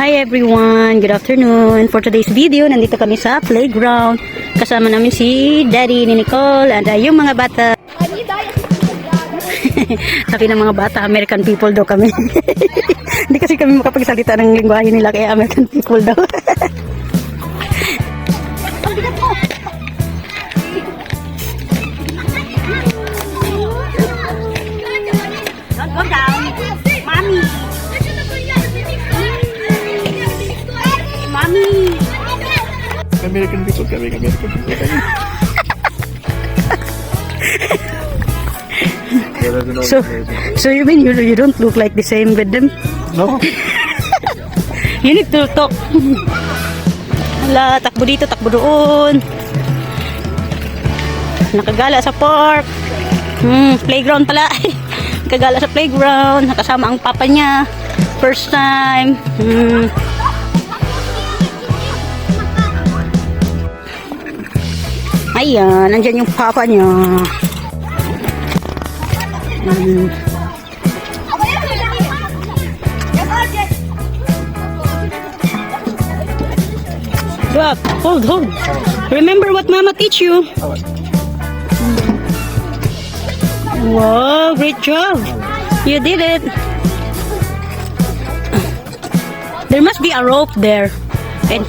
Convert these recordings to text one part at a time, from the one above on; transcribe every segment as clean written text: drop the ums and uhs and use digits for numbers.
Hi everyone! Good afternoon! For today's video, nandito kami sa playground. Kasama namin si Daddy ni Nicole at yung mga bata. Sabi ng mga bata, American people daw kami. Hindi kasi kami makapagsalita ng lingwahe nila kaya American people daw. Don't go down. Mommy. Mommy. American people kami, American people kami. So you mean you don't look like the same with them? No. You need to talk. Hala, takbo dito, takbo doon. Nakagala sa park. Playground pala. Nakagala sa playground. Nakasama ang papa niya. First time. Ayan, nandyan yung papa niya. Look, hold. Remember what Mama teach you. Wow, great job. You did it. There must be a rope there. And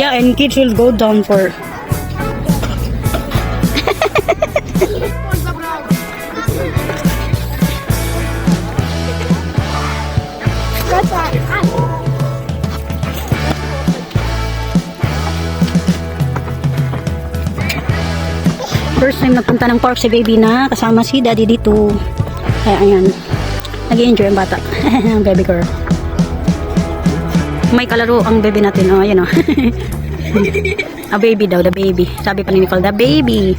yeah, and kids will go down for. First time nagpunta ng park si baby na kasama si daddy dito. Kaya ayan, nag-i-enjoy ang bata. Ang baby girl. May kalaro ang baby natin. Oh, ayan oh. A baby daw, the baby. Sabi pa ni Nicole, the baby.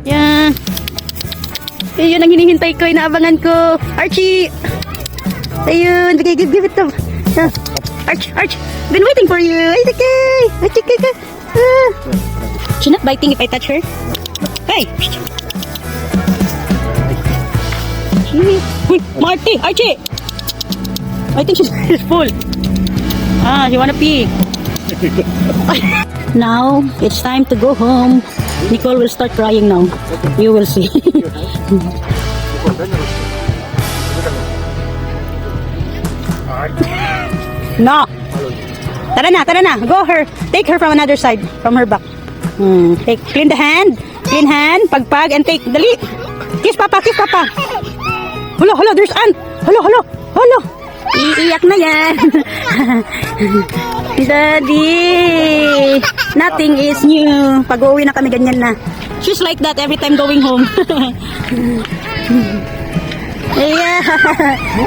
Yan. Ayun ang hinihintay ko, inaabangan ko. Archie! Ayun, give it to. Arch, been waiting for you. Ay, okay. She's not biting if I touch her. Hey! Marty, Archie! I think she's full. You wanna pee? Now, it's time to go home. Nicole will start crying now. You will see. No. Tara na. Go her. Take her from another side, from her back. Take, clean hand, pagpag, and take. Dali. Kiss papa. Hello, there's ant. Hello. Iiyak na yan. Daddy, nothing is new. Pag-uwi na kami, ganyan na. She's like that every time going home. Yeah.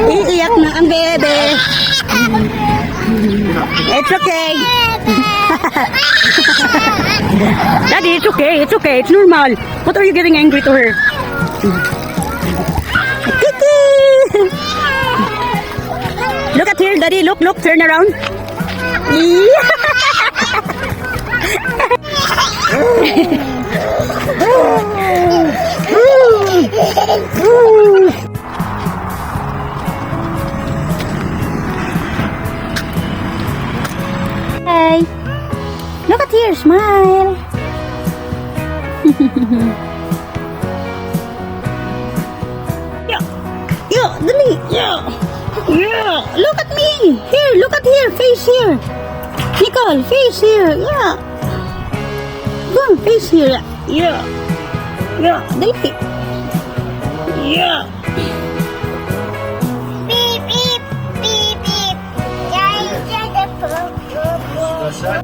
Iiyak na ang bebe. It's okay. Daddy, it's okay. It's normal. What are you getting angry to her? Look at here, Daddy. Look. Turn around. Hey. Look at here. Smile. Yeah, Dali. Yeah, look at me. Here, look at here. Face here. Nicole, face here. Yeah. Go, face here. Yeah. Dali. Yeah. Beep. Yeah,